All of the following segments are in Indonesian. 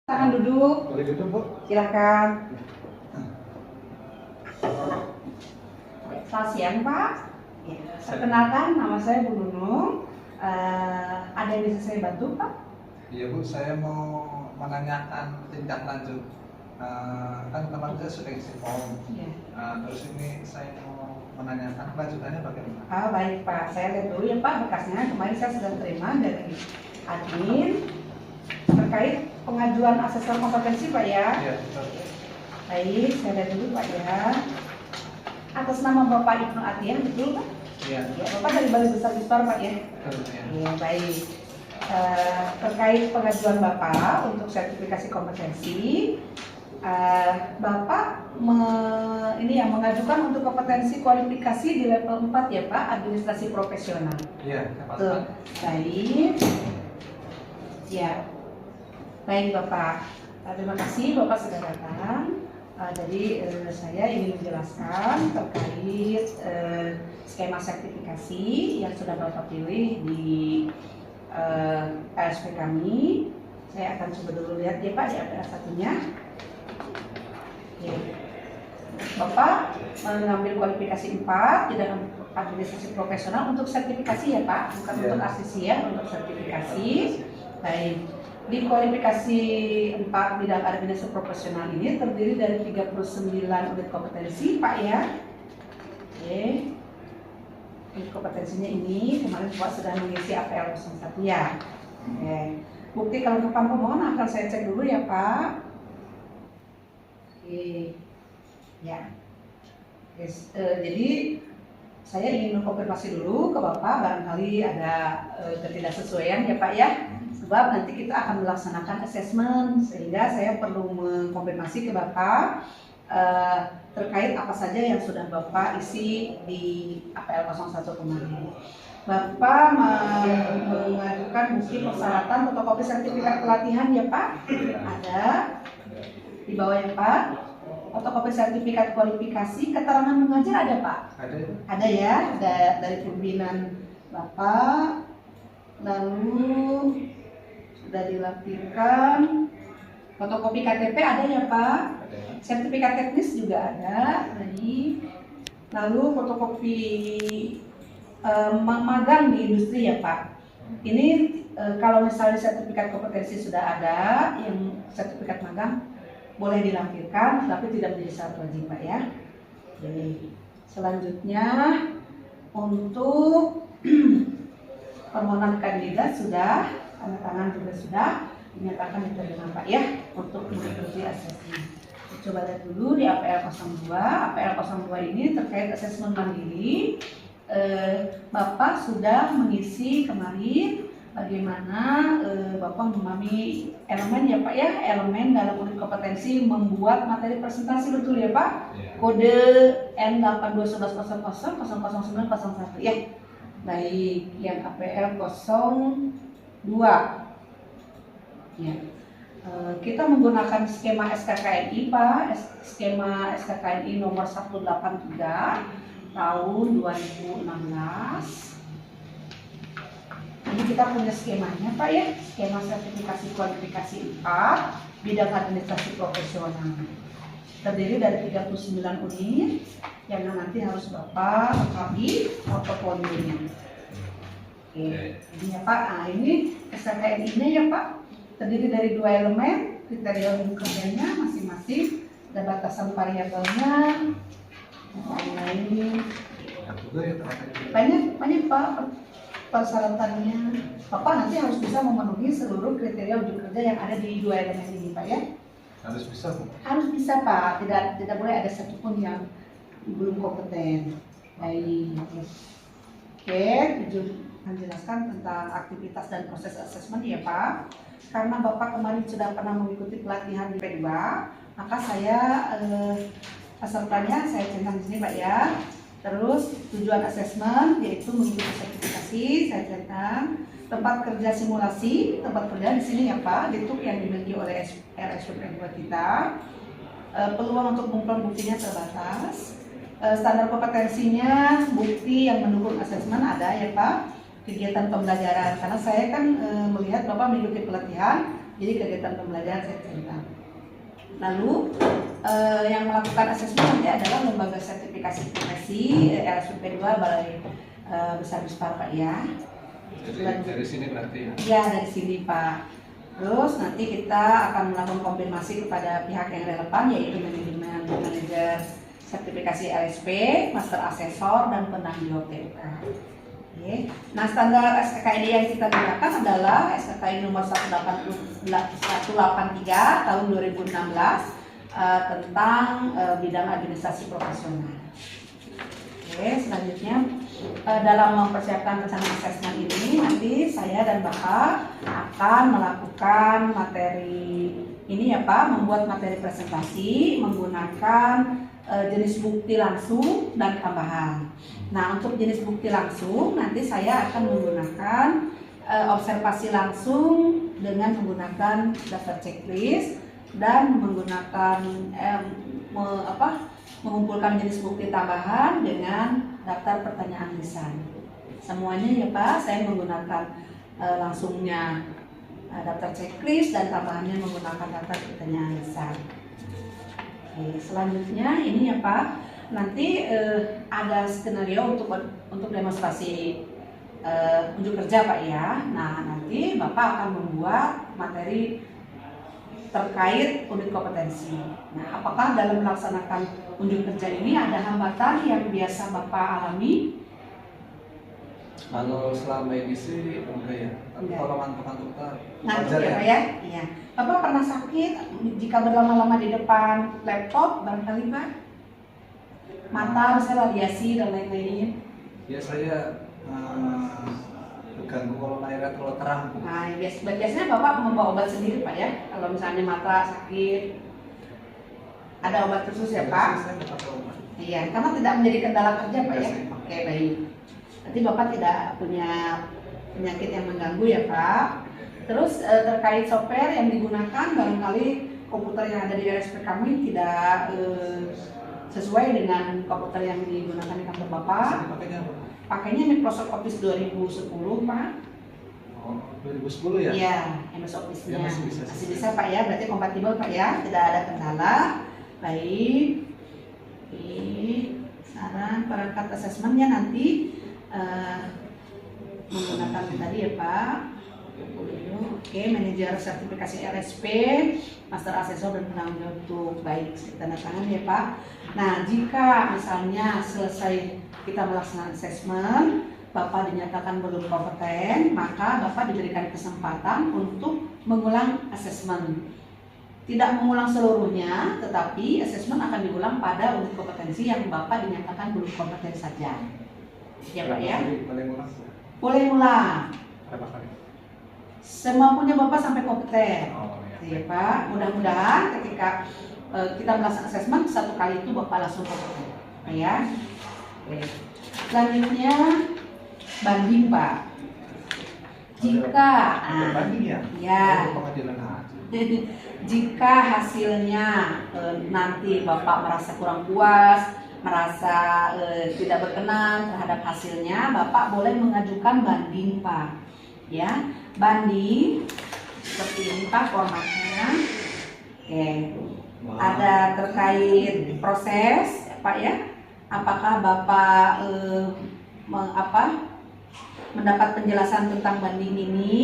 Silakan duduk. Boleh duduk, Bu? Silakan. Selamat siang, Pak. Ya, perkenalkan, nama saya Bu Nunung. Ada yang bisa saya bantu, Pak? Iya, Bu. Saya mau menanyakan tindak lanjut. Kan kemarin saya sudah isi form. Ya. Terus ini saya mau menanyakan kelanjutannya bagaimana? Baik, Pak. Saya lihat dulu ya, Pak, berkasnya. Kemarin saya sudah terima dari admin terkait pengajuan asesor kompetensi, Pak ya. Iya, betul. Baik, saya lihat dulu, Pak ya. Atas nama Bapak Ibnu Atiyah, betul, Pak? Iya, Ya, Bapak dari Balai Besar Dispar, Pak ya. betul. Ya. Ya, baik. Terkait pengajuan Bapak untuk sertifikasi kompetensi, Bapak mengajukan untuk kompetensi kualifikasi di level 4 ya Pak, administrasi profesional. Iya, dapat. Betul. Baik. Ya. Baik Bapak. Terima kasih Bapak sudah datang. Jadi saya ingin menjelaskan terkait skema sertifikasi yang sudah Bapak pilih di ASP kami. Saya akan coba dulu lihat ya Pak di APR satunya. Oke. Bapak mengambil kualifikasi 4 di dalam administrasi profesional untuk sertifikasi ya Pak, bukan untuk asisi ya, untuk sertifikasi. Baik. Di kualifikasi 4 bidang administrasi profesional ini terdiri dari 39 unit kompetensi Pak ya. Oke. Unit kompetensinya ini kemarin Pak sudah mengisi APL 01 ya. Oke. Bukti kelengkapan pemohon akan saya cek dulu ya Pak. Oke. Ya. Yes. Jadi saya ingin mengkonfirmasi dulu ke Bapak barangkali ada ketidaksesuaian ya Pak ya. Sebab nanti kita akan melaksanakan asesmen sehingga saya perlu mengkonfirmasi ke Bapak terkait apa saja yang sudah Bapak isi di APL 01 kemarin. Bapak mengajukan bukti persyaratan fotokopi sertifikat pelatihan ya Pak? Ada di bawah ya Pak. Fotokopi sertifikat kualifikasi, keterangan mengajar ada Pak? Ada. Ada ya, ada dari pimpinan Bapak. Lalu sudah dilampirkan. Fotokopi KTP ada ya Pak? Ada. Sertifikat teknis juga ada. Lalu fotokopi magang di industri ya Pak. Ini kalau misalnya sertifikat kompetensi sudah ada, yang sertifikat magang boleh dilampirkan, tapi tidak menjadi syarat wajib Pak ya. Oke. Selanjutnya untuk permohonan kandidat sudah, tanda tangan juga sudah dinyatakan diterima Pak ya untuk mengikuti asesmen. Coba lihat dulu di APL 02. APL 02 ini terkait asesmen mandiri. Bapak sudah mengisi kemarin bagaimana Bapak memahami elemen ya Pak ya, elemen dalam unit kompetensi membuat materi presentasi, betul ya Pak? Ya. Kode N821100000901 ya. Baik, yang APL 02 ya. Kita menggunakan skema SKKNI Pak, skema SKKNI nomor 183 tahun 2016. Ini kita punya skemanya Pak ya, skema sertifikasi kualifikasi 4 bidang administrasi profesional. Terdiri dari 39 unit yang nanti harus Bapak lengkapi portofolionya. Oke, ini ya Pak. Nah, ini SKKNI-nya ya Pak, terdiri dari 2 elemen, kriteria unit kerjanya masing-masing, dan batasan variabelnya, lain-lain. Banyak Pak persyaratannya. Bapak nanti harus bisa memenuhi seluruh kriteria wujud kerja yang ada di 2 elemen ini Pak ya. Harus bisa, Bu? Harus bisa Pak, tidak boleh ada satupun yang belum kompeten. Baik. Oke, menjelaskan tentang aktivitas dan proses asesmen ya Pak. Karena Bapak kemarin sudah pernah mengikuti pelatihan di P2, maka saya pesertanya saya centang di sini Pak ya. Terus tujuan asesmen yaitu mengikuti sertifikasi, saya centang. Tempat kerja simulasi, tempat kerja di sini ya Pak, itu yang dimiliki oleh RSUP kita. Peluang untuk pengumpulan buktinya terbatas. Standar kompetensinya, bukti yang mendukung asesmen ada ya Pak. Kegiatan pembelajaran, karena saya kan melihat Bapak mengikuti pelatihan, Jadi kegiatan pembelajaran saya cerita. Lalu yang melakukan asesmen nanti adalah lembaga sertifikasi profesi LSPP 2 Balai Besar Bispar Pak ya. Jadi dari sini berarti ya? Ya dari sini Pak. Terus nanti kita akan melakukan konfirmasi kepada pihak yang relevan yaitu manajemen, manajer sertifikasi LSP, master asesor dan penanggung jawab TUK. Oke. Nah standar SKKID yang kita gunakan adalah SKKID nomor 183 tahun 2016 tentang bidang administrasi profesional. Oke, selanjutnya dalam mempersiapkan rencana asesmen ini nanti saya dan Bapak akan melakukan materi ini ya Pak, membuat materi presentasi menggunakan jenis bukti langsung dan tambahan. Nah untuk jenis bukti langsung nanti saya akan menggunakan observasi langsung dengan menggunakan daftar checklist dan menggunakan mengumpulkan jenis bukti tambahan dengan daftar pertanyaan lisan. Semuanya ya Pak, saya menggunakan langsungnya daftar checklist dan tambahannya menggunakan daftar pertanyaan lisan. Oke, selanjutnya ini ya Pak, nanti ada skenario untuk demonstrasi unjuk kerja Pak ya. Nah nanti Bapak akan membuat materi terkait unit kompetensi. Nah, apakah dalam melaksanakan unjuk kerja ini ada hambatan yang biasa Bapak alami? Kalau selama ini sih enggak ya. Tapi kalau ngantuk-ngantuk Ngantuk ya Pak ya? Iya. Bapak pernah sakit jika berlama-lama di depan laptop barangkali Pak? Mata, misalnya radiasi dan lain-lain. Ya saya terganggu kalau layarnya terlalu terang. Nah, biasanya Bapak membawa obat sendiri Pak ya? Kalau misalnya mata sakit, ada obat khusus ya Pak? Saya nggak pakai obat. Iya, karena tidak menjadi kendala kerja Pak ya? Iya, sih. Oke, baik. Nanti Bapak tidak punya penyakit yang mengganggu ya Pak. Terus terkait software yang digunakan, barangkali komputer yang ada di RSP kami tidak sesuai dengan komputer yang digunakan di kantor Bapak. Pakainya apa? Pakainya Microsoft Office 2010 Pak. Oh, 2010 ya? Iya, MS Office-nya. Ya, masih bisa. Pak ya, berarti kompatibel Pak ya, tidak ada kendala. Baik. Oke, saran perangkat asesmennya nanti menggunakan tadi ya Pak. Oke, manajer sertifikasi RSP, master asesor dan penanggung jawab untuk baik tanda tangan ya Pak. Nah, jika misalnya selesai kita melaksanakan asesmen, Bapak dinyatakan belum kompeten, maka Bapak diberikan kesempatan untuk mengulang asesmen. Tidak mengulang seluruhnya, tetapi asesmen akan diulang pada unit kompetensi yang Bapak dinyatakan belum kompeten saja. Ya Pak ya? Boleh ngulang? Boleh ulang. Berapa kali? Semampunya Bapak sampai kompeten. Oh Ya Pak, mudah-mudahan ketika kita melaksanakan asesmen satu kali itu Bapak langsung kompeten. Ya. Oke. Selanjutnya banding Pak. Jika banding ya? Ya. Pengadilan aja. Jika hasilnya nanti Bapak merasa kurang puas, merasa tidak berkenan terhadap hasilnya, Bapak boleh mengajukan banding Pak. Ya, banding seperti ini Pak formatnya. Oke. Ada terkait proses Pak ya. Apakah Bapak mendapat penjelasan tentang banding ini?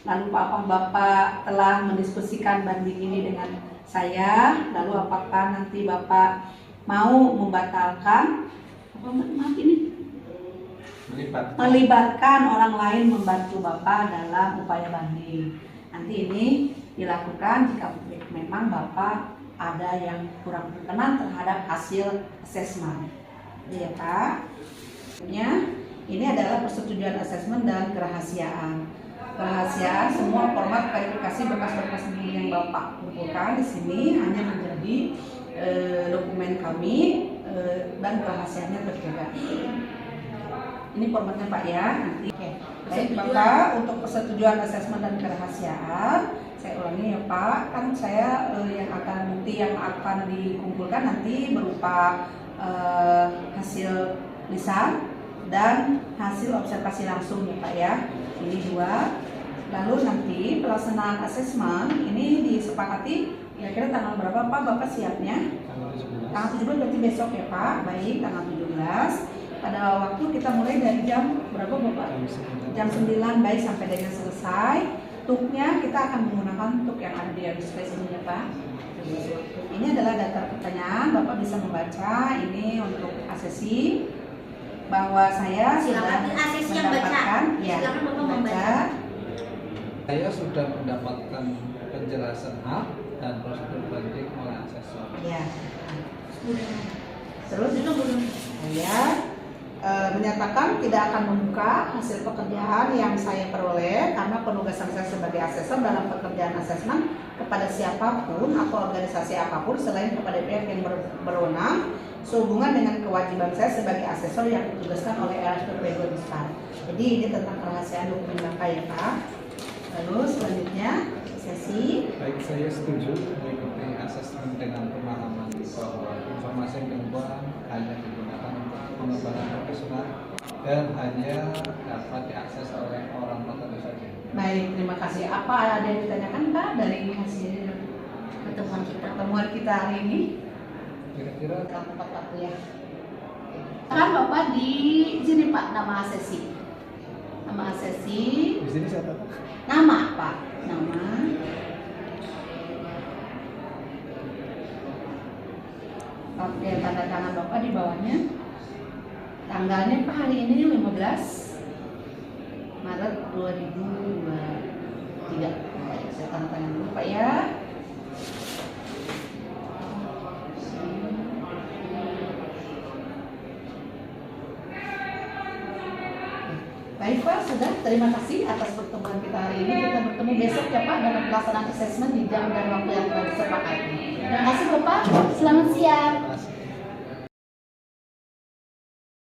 Lalu apakah Bapak telah mendiskusikan banding ini dengan saya? Lalu apakah nanti Bapak mau membatalkan melibatkan orang lain membantu Bapak dalam upaya banding? Nanti ini dilakukan jika memang Bapak ada yang kurang berkenan terhadap hasil asesmen. Ya Pak. Ini adalah persetujuan asesmen dan kerahasiaan. Kerahasiaan semua format verifikasi berkas-berkas yang Bapak kumpulkan di sini hanya menjadi dokumen kami dan kerahasiaannya terjaga. Ini formatnya Pak ya. Nanti. Oke. Baik Bapak, untuk persetujuan asesmen dan kerahasiaan, saya ulangi ya Pak, kan saya yang akan dikumpulkan nanti berupa hasil lisan dan hasil observasi langsung ya Pak ya. Ini dua. Lalu nanti pelaksanaan asesmen ini disepakati kira-kira tanggal berapa Pak Bapak siapnya? Tanggal 17 berarti besok ya Pak. Baik, tanggal 17. Pada waktu kita mulai dari jam berapa Bapak? Jam 9 baik sampai dengan selesai. Tuknya kita akan menggunakan tuk yang ada di display ini ya Pak. Ini adalah daftar pertanyaan, Bapak bisa membaca. Ini untuk asesi bahwa saya sudah mendapatkan ya, Silakan Bapak membaca. Saya sudah mendapatkan penjelasan hak dan prosedur banding oleh asesor. Ya. Terus itu saya menyatakan tidak akan membuka hasil pekerjaan yang saya peroleh karena penugasan saya sebagai asesor dalam pekerjaan asesmen kepada siapapun atau organisasi apapun selain kepada pihak yang berwenang sehubungan dengan kewajiban saya sebagai asesor yang ditugaskan oleh RSUP Besar. Jadi ini tentang kerahasiaan dokumen Bapak ya Pak. Lalu selanjutnya sesi. Baik, saya setuju mengikuti asesmen dengan pemahaman bahwa informasi yang diubah hanya digunakan untuk pengembangan profesional dan hanya dapat diakses oleh orang tertentu saja. Baik, terima kasih. Apa ada yang ditanyakan Pak dari hasil pertemuan kita hari ini? Kira-kira Tempat aku ya. Kan Bapak di sini Pak nama asesi. Nama asesi. di sini siapa? Nama Pak. Nama. Oke, tanda tangan Bapak di bawahnya. Tanggalnya Pak hari ini 15 Maret 2023. Baik, saya tanda tangan dulu Pak ya. Baik Pak, sudah. Terima kasih atas pertemuan kita hari ini. Kita bertemu besok ya Pak dalam pelaksanaan asesmen di jam dan waktu yang telah disepakati. Terima kasih Bapak. Selamat siang. Terima kasih.